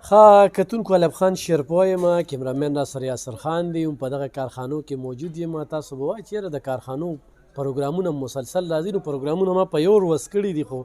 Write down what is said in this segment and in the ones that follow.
ښه کتونکو علب خان شیرپوه یم، کیمرامین ناصر یاسر خان دی، په دغه کارخانو کې موجود یم. تاسو به وایئ چېرې د کارخانو پروګرامونه مسلسل راځي، نو پروګرامونه ما په یو ورځ کړي دي، خو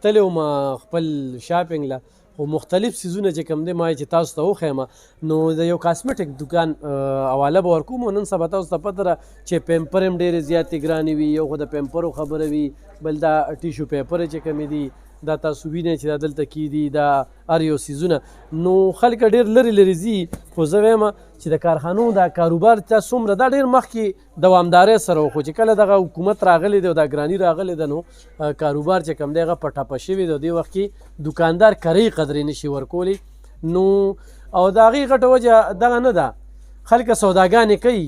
تللی وم خپل شاپینګ له، خو مختلف څیزونه چې کوم دی ما چې تاسو ته وښیم، نو د یو کاسمیټک دوکان حواله به ورکوم. نن سبا تاسو ته پته ده چې پیمپر هم ډېرې زیاتې ګرانې وي، یو خو د پیمپرو خبره وي، بل دا ټیشو پیپر چې کومې دي دا تاسو وینئ چې دا دلته کېدي، دا هر یو څیزونه، نو خلک ډېر لرې لرې ځي. خو زه وایم چې د کارخانو دا کاروبار ته څومره دا ډېر مخکې دوامدارۍ سره و، خو چې کله دغه حکومت راغلی دی او دا ګراني راغلی ده، نو کاروبار چې کوم دی هغه په ټپه شوی دی. دې وخت کې دوکاندار کرۍ قدرې نشي ورکولی، نو او د هغې غټه وجه دغه نه ده، خلک سوداګانې کوي،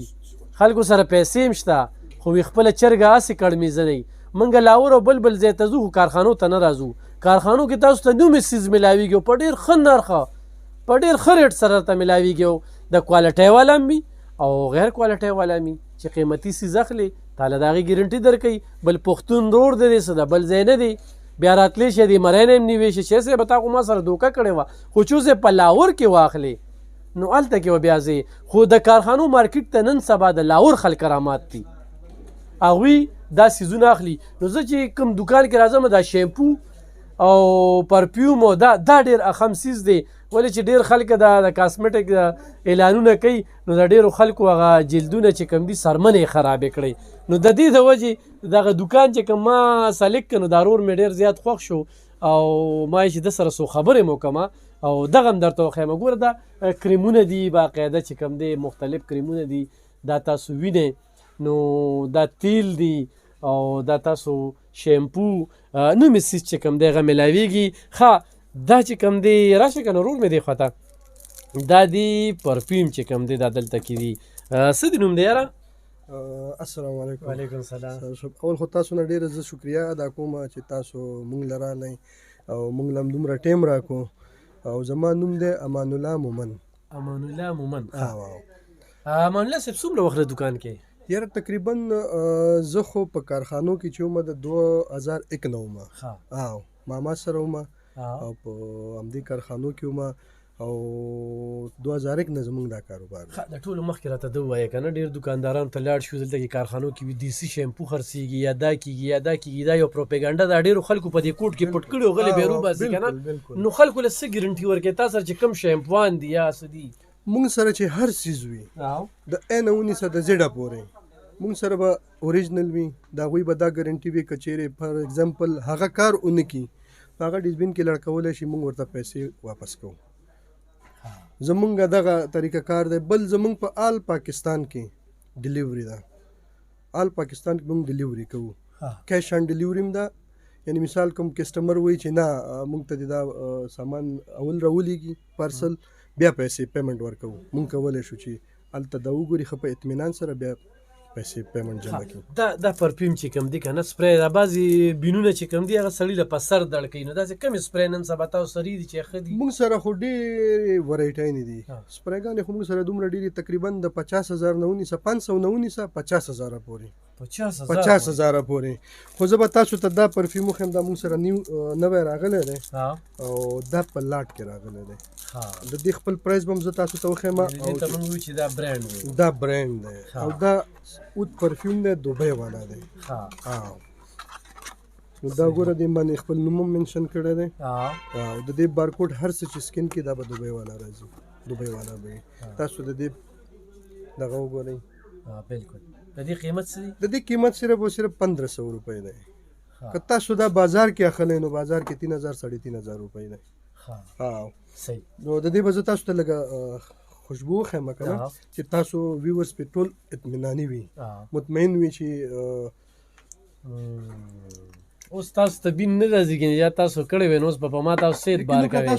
خلکو سره پیسې هم شته، خو خپله چرګه هسې کړمیزنی. منګه لاهور او بل بل ځای ته ځو، خو کارخانو ته نه راځو. کارخانو کې تاسو ته نومې څیز میلاویږي او په ډېر ښه نرخه، په ډېر ښه ریټ سره درته میلاویږي، او د کوالټۍ والا هم وي او غیر کوالټۍ والا هم وي. چې قیمتي څیز اخلي تاله د هغې ګرنټي درکوي، بل پښتون روډ دی څه ده، بل ځای نه دی. بیا راتلی شي د مرۍ نه هم نیوی شي چې صاحب تا خو ما سره دوکه کړې وه، خو چې اوس په لاهور کې واخلې نو هلته کې به بیا ځې. خو د کارخانو مارکیټ ته نن سبا د لاهور خلک رامات دي، هغوی دا سیزونه اخلي. نو زه چې کوم دوکان کې راځم، دا شیمپو او پرفیوم او دا ډېر اخم سیز دی، ولې چې ډېر خلک د کاسمیټک اعلانونه کوي، نو د ډېرو خلکو هغه جلدونه چې کوم دي سرمنې خرابې کړئ. نو د دې د وجې دغه دوکان چې کوم ما سلیک کړ، نو دا ورور مې ډېر زیات خوښ شو، او ما یې چې ده سره څو خبرې مو کومه، او دغه هم درته وښیم. ګوره دا کریمونه دي باقاعده چې کوم دی، مختلف کریمونه دي، دا تاسو وینئ. نو دا تیل دی او دا تاسو شیمپو نومې څیز چې کوم دی هغه میلاویږي. ښه دا چې کوم دی راشه که نه ورور مې دی خواته، دا دی پرفیوم چې کوم دی دا دلته کې دي. څه دی نوم دی یاره؟ السلام علیکم. وعلیکم السلام. اول خو تاسو نه ډېره زه شکریه ادا کوم چې تاسو مونږ له راغلی او مونږ له هم دومره ټایم راکړو. او زما نوم دی امان الله مومن. امان الله مومن. امان الله صاحب څومره وخت دوکان کې؟ یاره تقریبا زه خو په کارخانو کې چې ومه د 2001 نه ومه، او ماما سره ومه او په همدې کارخانو کې ومه، او 2001 نه زمونږ دا کاروبار دی. د ټولو مخکې راته ده ووایه که نه، ډېر دوکاندارانو ته لاړ شو، دلته کې کارخانو کې وي دیسي شیمپو خرڅېږي، یا دا کېږي یا دا کېږي، دا یو پروپیګنډه ده، ډېرو خلکو په دې کوټ کې پټ کړي او غلې بیا روباسي که نه. نو خلکو له څه ګرنټي ورکوي تا سره چې کوم شیمپوان دي یا څه دي؟ مونږ سره چې هر څیز وي، د A نه ونیسه د Z پورې مونږ سره به اوریجنل وي، د هغوی به دا ګارنټي وي که چیرې فار اګزامپل هغه کار ونه کړي، هغه ډسبین کې لړکولی شي، مونږ ورته پیسې واپس کوو. زمونږ دغه طریقه کار دی. بل زمونږ په آل پاکستان کې ډلیوري ده، آل پاکستان کې مونږ ډلیوري کوو، کیش آن ډلیوري هم ده. یعنی مثال کوم کسټمر وایي چې نه مونږ ته دا سامان اول راولیږي پارسل، بیا پیسې پیمنټ ورکوو. مونږ کولی شو چې هلته دا وګوري، ښه په اطمینان سره بیا پیسې پیمنټ جمع کړي. دا پرفیوم چې کوم دی که نه، سپری دا بعضې بینونه چې کوم دي هغه سړي له په سر دړ کوي، نو داسې کومې سپری نن سبا تاسو سره دي چې ښه دي؟ مونږ سره خو ډېرې ورایټیانې دي. سپریګانې خو مونږ سره دومره ډېرې، تقریبا د 50,000 نه ونیسه 500 نه ونیسه 50,000 پورې. 50,000 پورې. خو زه به تاسو ته دا پرفیوم وښیم، دا مونږ سره نوی راغلی دی او دا په لاټ کې راغلی دی. د دې خپل پرایز به هم زه تاسو ته وښیم. دې ته مونږ وایو چې دا برانډ دی، دا برانډ دی، او دا اوت پرفیوم دی، دوبۍ والا دی. نو دا ګوره دې باندې خپل نوم هم منشن کړی دی، او د دې بارکوډ هر څه چې سکین کې دا به دوبۍ والا راځي، دوبۍ والا به وي. تاسو د دې دغه وګورئ. بلکل. د دې قیمت څه دی؟ د دې قیمت صرف او صرف 1500 روپۍ دی. که تاسو دا بازار کې اخلی نو بازار کې 3000 3,500 روپۍ دی. صحیح. نو د دې به زه تاسو ته لږه خوشبو وښیم که نه، چې تاسو ویورز پې ټول اطمیناني وي، مطمئن وي چې اوس تاسو ته بین نه راځي کنه، یا تاسو کړی وی نو اوس په ما تاسو سید بار کوي.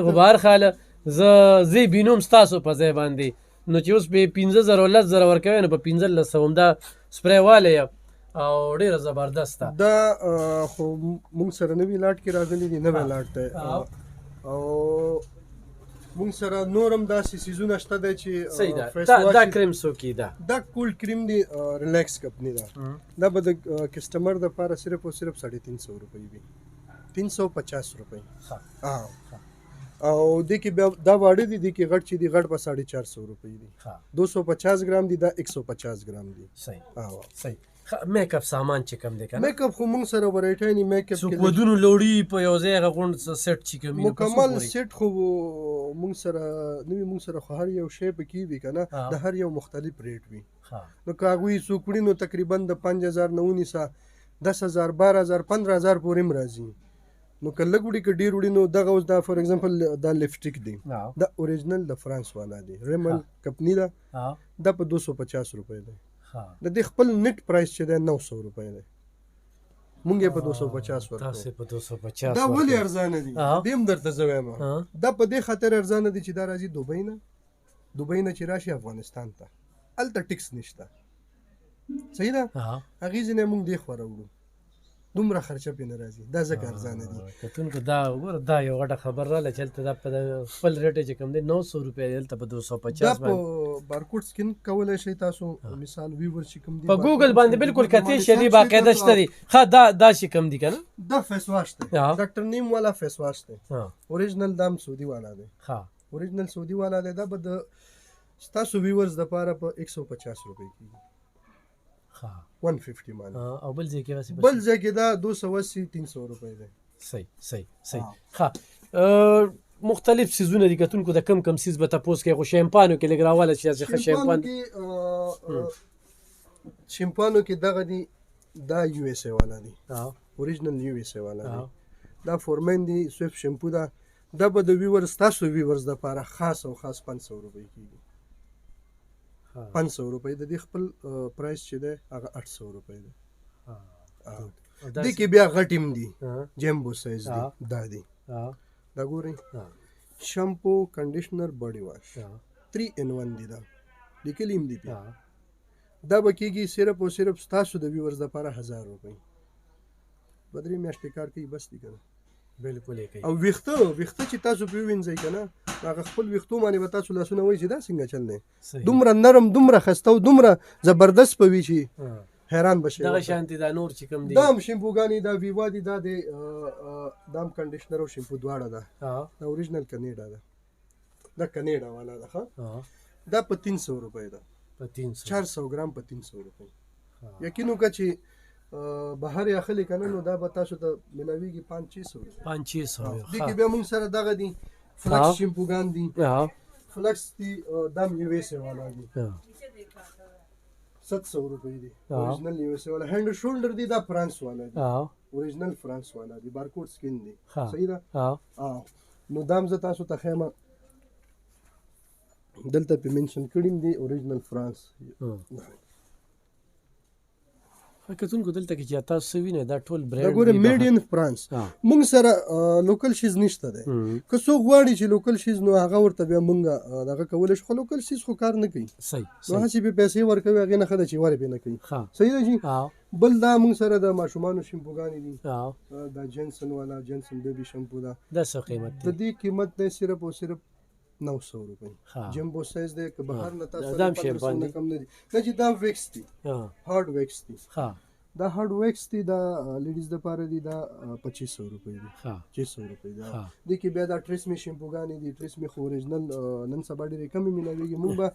خو بهر حال زه بینوم ستاسو په ځای باندې، نو چې اوس په 15,000 10,000 ورکوي، نو په 1500 هم دا سپری والی او ډېره زبردست ده. دا خو مونږ سره نوي لاټ کې راغلی دي، نوی لاټ دی، او مونږ سره نور هم داسې څیزونه شته دی چې دا کریم څوکې ده، دا کولډ کریم دی، ریلیکس کمپنی ده. دا به د کسټمر دپاره صرف او صرف 350 روپۍ وي، 350 روپۍ. او دې کې بیا دا واړه دي دې کې غټ چې دي غټ په 450 روپۍ دي 250 ګرام دي دا 150 ګرام دي صحیح صحیح میک اپ سامان چې کم دی کنه میک اپ خو موږ سره ورایټی نه میک اپ سو ودونو لوړی په یو ځای غوند سیټ چې کم مکمل سیټ خو موږ سره نوې موږ سره خو هر یو شی پکې وي کنه د هر یو مختلف ریټ وي نو کاغوي سو کړي نو تقریبا د 5000 نه 19000 10000 12000 15000 پورې مرাজি نو کله وړي ک ډیر وړي نو دغه اوس دا فور ایگزامپل دا لپسټیک دی دا اوریجنل د فرانس والا دی ریمل کمپنی دا دا په 250 روپے دی د دې خپل نیټ پرایس چې دی 900 روپے دی مونږ یې په 250 ورکړو تاسو په 250 دا ولې ارزانه دي دیم درته زویم دا په دې خاطر ارزانه دي چې دا راځي دوبۍ نه چې راشي افغانستان ته الته ټیکس نشته صحیح ده هغه ځنه مونږ دی خوراوړو دومره خرچه پې نه راځي دا ځکه ارزانه دي کتونکو دا وګوره دا یو غټه خبر راله چې هلته دا په خپل ریټ چې کوم دی 900 روپۍ دی هلته په 250 دا په بارکوډ سکین کولی شئ تاسو مثال ویور چې کوم دی په ګوګل باندې بالکل کتې شي دی باقاعده شته دی ښه دا چې کوم دی کنه دا فیس واش دی ډاکټر نیم والا فیس واش دی اوریجنل دام سعودي والا دی ښه اوریجنل سعودي والا دی دا به د ستاسو ویورز دپاره په 150 روپۍ کېږي 150 مان او بل ځای کې بل ځای کې دا 280 300 روپۍ دی صحیح ښه مختلف سیزونه دي کتونکو د کم سیز به تاسو کې خو شیمپانو کې لګراواله چې شیمپان شیمپانو کې دغه دي دا یو اس ای والا دي اوریجنل یو اس ای والا دي دا فورمن دي سویف شیمپو دا به د ویورز تاسو ویورز د لپاره خاص 500 روپۍ کېږي 500 روپۍ د دې خپل پرایس چې دی هغه 800 روپۍ دی دې کې بیا غټیم دي جمبو سایز دی دا دی دا ګورئ شیمپو کنډیشنر باډي واش 3 in 1 دی دا لیکلي هم دي دا به کېږي صرف او صرف ستاسو د ویورز دپاره 1000 روپۍ به 3 میاشتې کار کوي بس دی که نه بالکل یې کوي او ویښته چې تاسو پرې ووینځئ که نه هغه خپل ویښتو باندې به تاسو لاسونه وایي چې دا څنګه چل دی دومره نرم دومره ښایسته او دومره زبردست به وي چې حیران به شئ دغه شانتې دا نور چې کوم دي دا هم شیمپوګانې دا ویوا دي دا د دا هم کنډیشنر او شیمپو دواړه ده دا اوریجنل کنیډا ده دا کنیډا والا ده ښه دا په 300 روپۍ ده په 300 400 ګرام په 300 روپۍ یقین وکړه چې بهر یې اخلي که نه نو دا به تاسو ته ملاویږي 500 دې کې بیا موږ سره دغه دي فلکس شیمپوګان دي فلکس دي دا هم یو اس ای والا دي 700 روپۍ دي اوریجنل یو اس ای والا هینډ شولډر دي دا فرانس والا دي اوریجنل فرانس والا دي بارکوډ سکین دي صحیح ده نو دا هم زه تاسو ته ښیم دلته پې منشن کړي دي اوریجنل فرانس کتونکو دلته کې چې تاسو وینئ دا ټول برانډ دا ګوره میډ ان فرانس موږ سره لوکل شیز نشته دی که څوک غواړي چې لوکل شیز نو هغه ورته بیا موږ دغه کولی شو خو لوکل شیز خو کار نه کوي نو هسې پې پیسې ورکوي هغې نه ښه ده چې ور پې نه کوي صحیح ده جي بل دا موږ سره د ماشومانو شیمپوګانې دي دا جنسن والا جنسن بیبي شیمپو ده دا څه قیمت دی د دې قیمت دی صرف او صرف 900 روپۍ جمبو سایز دی که بهر نه تاسو دا هم شیمپان دي کم نه دي نه چې دا ویکس دي هارډ ویکس دي دا هارډ ویکس دی دا لیډیز دپاره دی دا 2500 روپۍ دی 600 روپۍ دی دې کې بیا دا ټریسمي شیمپوګانې دي ټریسمي خو اوریجنل نن سبا ډېرې کمې ملاویږي موږ به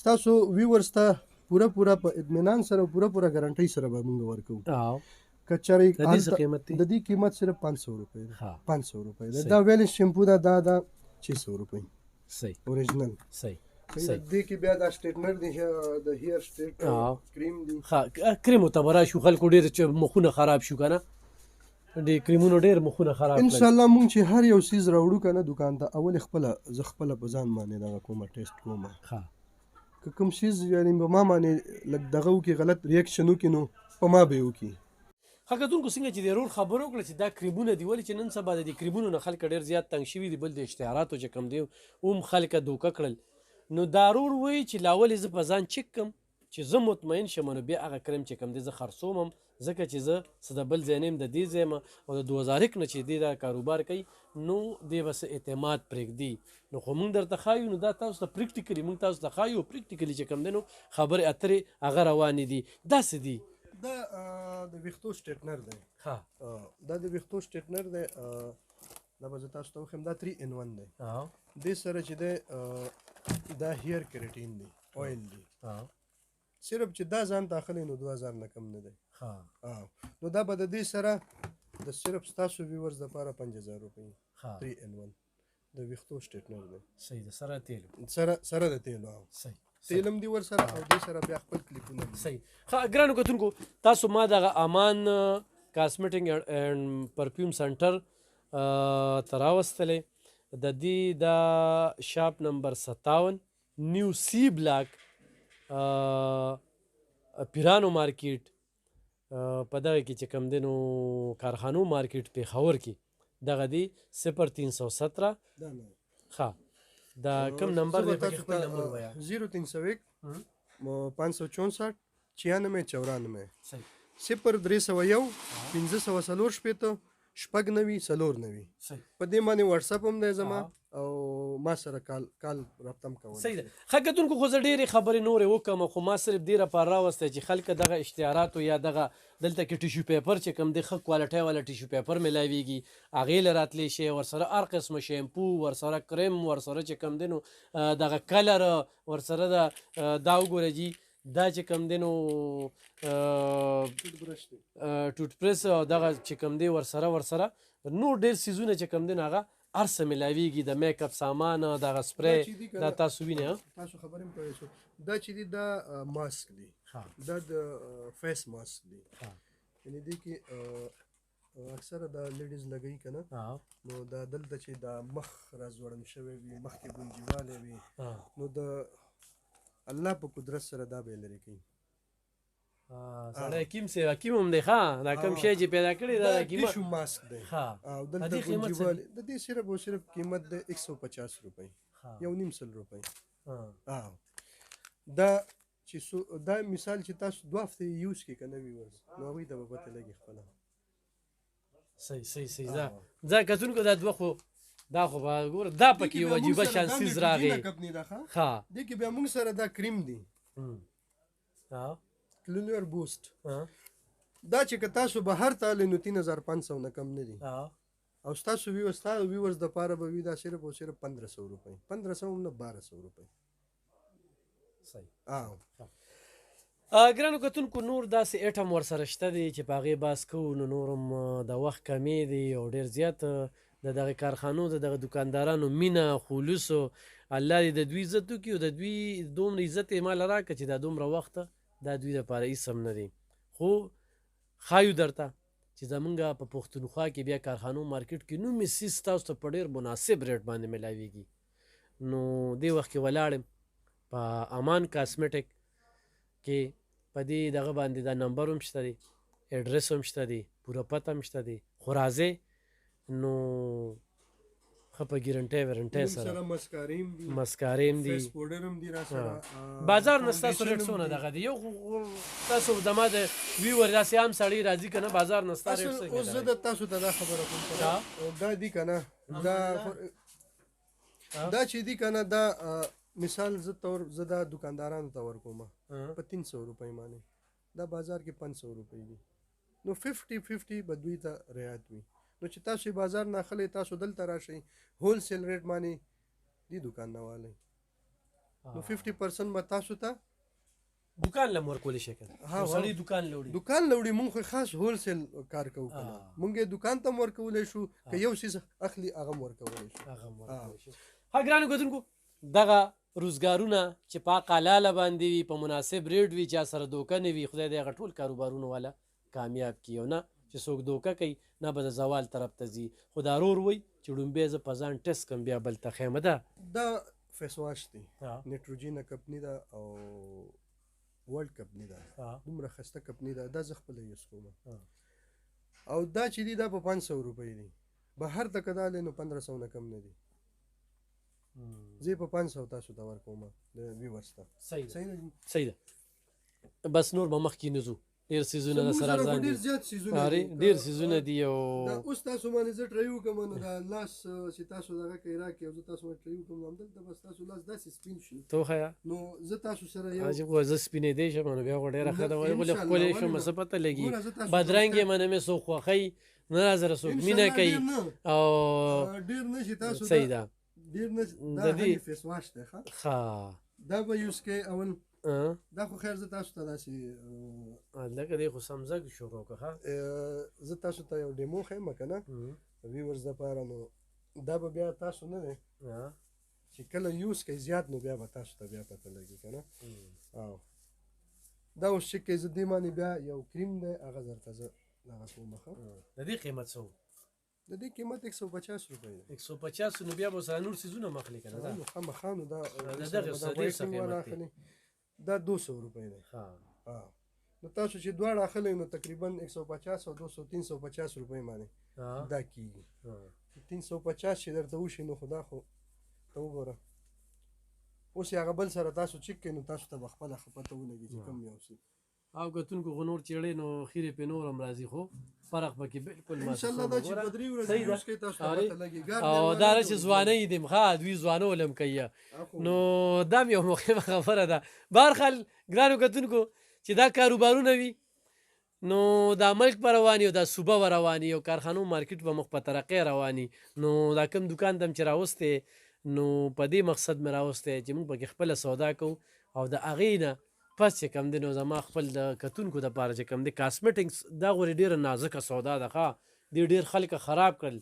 ستاسو ویورز ته پوره په اطمینان سره پوره ګارنټۍ سره به موږ ورکوو که چېرې د دې قیمت صرف 500 روپۍ دی 500 روپۍ دی دا ویلس شیمپو دا 600 روپۍ صحیح اوریجنل صحیح دې کې بیا دا سټیټنر دی د هیر سټیټ کریم دی ها کریم ته برا شو خلکو ډیر چې مخونه خراب شو کنه دې کریمونو ډیر مخونه خراب ان شاء الله مونږ چې هر یو سیز راوړو کنه دکان ته اول خپل په ځان باندې دا کومه ټیسټ کومه ها که کوم سیز یعنی به ما باندې لګ دغه کې غلط ریاکشن وکینو په ما به وکي هغه څنګه چې ضرور خبرو کړل چې دا کریمونه دی ولې چې نن سبا د کریمونو نه خلک ډیر زیات تنګ شوي دي بل د اشتهاراتو چې کم دی اوم خلک دوکه کړل نو ضرور وای چې لاول زه په ځان چک کم چې زه مطمئن شم نو بیا هغه کریم چې کم دی زه خرڅوم ځکه چې زه څه د بل ځای نه یم د دې ځای او د 2001 نه چې دی دا کاروبار کوي نو دی بس اعتماد پرېږدي نو خو موږ درته ښایو نو دا تاسو ته پریکټیکلي موږ تاسو ته ښایو پریکټیکلي چې کم دی نو خبرې اترې هغه روانې دي داسې دي دا د ویښتو سټیټنر دی دا د ویښتو سټیټنر دی دا به زه تاسو ته وښیم دا 3 in 1 دی او دې سره چې دی دا هیر کریټین دی اویل دی او صرف چې دا ځان ته اخلي نو 2000 نه کم نه دی ها نو دا به د دې سره د صرف ستاسو ویورز دپاره 5000 روپۍ ها 3 in 1 د ویښتو سټیټنر دی صحیح ده سره تیل سره د تیلو صحیح تیلم دی ور سره او دې سره بیا خپل کلیپونه دي. صحیح ښه ګرانو کتونکو تاسو ما دغه امان کاسمیټک اینډ پرفیوم سنټر ته راوستلی د دې د شاپ نمبر 57 نیو سی بلاک پیرانو مارکیټ په دغه کې چې کوم دی نو کارخانو مارکیټ پېښور کې دغه دی 0317 دا نه ښه دا کوم نمبر دی پکې خپل نمبر وایه 0301 564 96 صحیح 0301 1504 شپېته شپږ نوي څلور نوي صحیح په دې باندې واتساپ هم دی زما او ما سره کال رابطه هم کولی صحیح ده ښه کتونکو خو زه ډېرې خبرې نورې وکړم خو ما صرف دې لپاره راوستی چې خلک دغه اشتهاراتو یا دغه دلته کې ټیشو پیپر چې کوم دی ښه کوالټۍ والا ټیشو پیپر میلاویږي هغې له راتلی شي ورسره هر قسمه شیمپو ورسره کریم ورسره چې کوم دی نو دغه کلر ورسره دا وګوره جي دا چې کوم دی نو ټوټ پرس دغه چې کوم دی ورسره نور ډېر څیزونه چې کوم دی نو هغه هر څه میلاویږي د میک اپ سامان دغه سپری دا تاسو وینئ تاسو خبرې هم کولی شو دا چې دی دا ماسک دی دا د فیس ماسک دی یعنې دې کې اکثره دا لیډیز لګوي که نه نو دا دلته چې دا مخ راځوړن شوی وي مخ کې ګونجیوالی وي نو د الله په قدرت سره دا به یې لرې کوي سړی حکیم هم دی ښه دا کوم شی چې پیدا کړی دا ټیشو ماسک دی او دلته ګونجیوالی د دې صرف او صرف قیمت دی 150 روپۍ 1.5 روپۍ دا چې دا مثال چې تاسو 2 هفتې یوز کړئ که نه ویورز نو هغوی ته به پته لګي خپله صحیح دا کتونکو دا دوه خو دا خو به ګوره دا پکې یو عجیبه شان څیز راغی کمپنۍ ده ښه دې کې بیا موږ سره دا کریم دی کلینر بوسټ دا چې که تاسو بهر ته هلئ نو 3500 نه کم نه دي او ستاسو ویورز دپاره به وي دا صرف او صرف 1500 روپۍ 1500 نه 1200 روپۍ ګرانو کتونکو نور داسې ایټم ورسره شته دی چې په هغې بحث کوو نو نور هم د وخت کمې دی او ډېر زیات د دغه کارخانو د دغه دکاندارانو مینه خلوصو الله دې د دوی عزت وکړي او د دوی دومره عزت یې ماله راکړه چې دا دومره وخته دا دوی دپاره هېڅ هم نه دی خو ښایو درته چې زمونږ په پښتونخوا کې بیا کارخانو مارکیټ کې نومې څیز تاسو ته په ډېر مناسب ریټ باندې میلاویږي نو دې وخت کې ولاړم په امان کاسمیټک کې په دې دغه باندې دا نمبر هم شته دی ایډرس هم شته دی پوره پته هم شته دی خو راځئ نو ښه په ګیرنټۍ ویرنټۍ سره مسکارې هم دي بازار نه ستاسو ریټ څونه دغه دی یو تاسو زما د ویور داسې عام سړی راځي که نه بازار نه ستا ریټ څنګه اوس زه د تاسو ته دا خبره کوم دا دي که نه دا چې دي که نه دا مثال زه دا دکاندارانو ته ورکوم په 300 روپۍ باندې دا بازار کې 500 روپۍ دي نو 50-50 به دوی ته رعایت وي نو چې تاسو بازار نه اخلئ تاسو دلته راشئ هول سیل ریټ باندې دې دکان نه والئ نو 50% به تاسو ته دکان له ورکولی شي که سړی دکان لوړي مونږ خو خاص هول سیل کار کوو که نه مونږ یې دکان ته هم ورکولی شو که یو څیز اخلي هغه هم ورکولی شو ها ګرانو کتونکو دغه روزګارونه چې پاک حلاله باندې وي په مناسب ریټ وي چا سره دوکه نه وي خدای دې هغه ټول کاروبارونه والا کامیاب کړي او نه چې څوک دوکه کوي نه به د زوال طرف ته ځي خو دا رور وایي چې ړومبی زه په ځان ټیسټ کړم بیا بل ته خیمه ده دا فیس واش دی نیټروجینا کمپنۍ ده او ورلډ کمپنۍ ده دومره ښایسته کمپنۍ ده دا زه خپله یوز کوم او دا چې دي دا په 500 روپۍ دي بهر ته که دا هلئ نو 1500 نه کم نه دي زه په 500 تاسو ته ورکوم د ویورز ته صحیح ده بس نور به مخکې نه ځو ډېر څیزونه د سره ځان دي ډېر څیزونه دي او اوس تاسو باندې زه ټرای وکړم نو دا لاس چې تاسو دغه کوي راکړئ او زه تاسو باندې ټرای وکړم همدلته بس تاسو لاس داسې سپین شي تو ښیه نو زه تاسو سره یو عجیب زه سپینېدی شم نو بیا خو ډېره ښه ده ولې ښکلی شم څه پته لګي بدرنګ یم نه مې څوک خوښوي نه راسره څوک مینه کوي او ډېر نشي تاسو صحیح ده ډېر نه د دا دې هني فیس واش دی ښه ښه دا به یوز کوئ اول اه. دا خو خیر زه تاسو ته داسې لکه دی خو سمزه شروع که ښه زه تاسو ته یو ډیمو ښیم که نه ویورز دپاره نو دا به بیا تاسو نه دی چې کله یوز کوئ زیات نو بیا به تاسو ته بیا پته لګي که نه او دا اوس چې کوئ زه دې باندې بیا یو کریم دی هغه درته زه دغه کوم ښه د دې قیمت څه د دې قیمت 150 روپۍ دی 150 نو بیا به سره نور څیزونه مخلي که نه نو خامخا نو دا دغه څه ډېر څه قیمت دی دا 200 روپۍ دی نو تاسو چې دواړه اخلئ نو تقریبا 150 او 200 350 روپۍ باندې دا کېږي 350 چې درته وشي نو خو دا خو ته وګوره اوس هغه بل سره تاسو چک کړئ نو تاسو ته به خپله ښه پته ولګي چې کوم یو څه او کتونکو خو نور چیړې نو خیرې پې نور هم راځي خو فرق پکې بالکل انشاءالله دا چې په 3 ورځې یوز کوئ تاسو ته پته لګي او دا چې ځوانۍ دیم ښه دوی ځوانول هم کوي نو دا هم یو مهمه خبره ده بهرحال ګرانو کتونکو چې دا کاروبارونه وي نو دا ملک به رواني او دا صوبه به رواني او کارخانو مارکیټ به مخ په ترقۍ رواني نو دا کوم دکان ته هم چې راوستی نو په دې مقصد مې راوستی چې موږ پکې خپله سودا کوو او د هغې نه پس چې کوم دی نو زما خپل د کتونکو دپاره چې کوم دی کاسمیټکس دا غورې ډېره نازکه سودا ده ښه دې ډېر خلک خراب کړل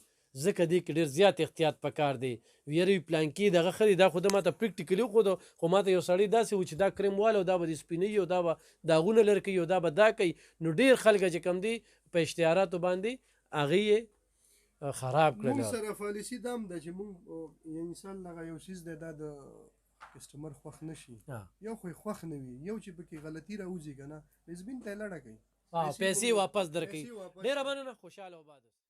ځکه دې کې ډېر زیات احتیاط پکار دی ویره وي پلانکي دغه ښه دی دا خو د ما ته پریکټیکلي وښودو خو ما ته یو سړی داسې و چې دا کریم واله دا به د سپینوي او دا به داغونه لرې کوي او دا به دا کوي نو ډېر خلک چې کوم دی په اشتهاراتو باندې هغې یې خراب کړل موږ سره پالیسي دا هم ده چې موږ انسان دغه یو څیز دی دا د کسټمر خوښ نه شي یو خو یې خوښ نه وي یو چې پکې غلطي راوځي که نه ډسبین ته یې لړه کوي پیسې واپس درکوي ډېره مننه خوشحاله وباد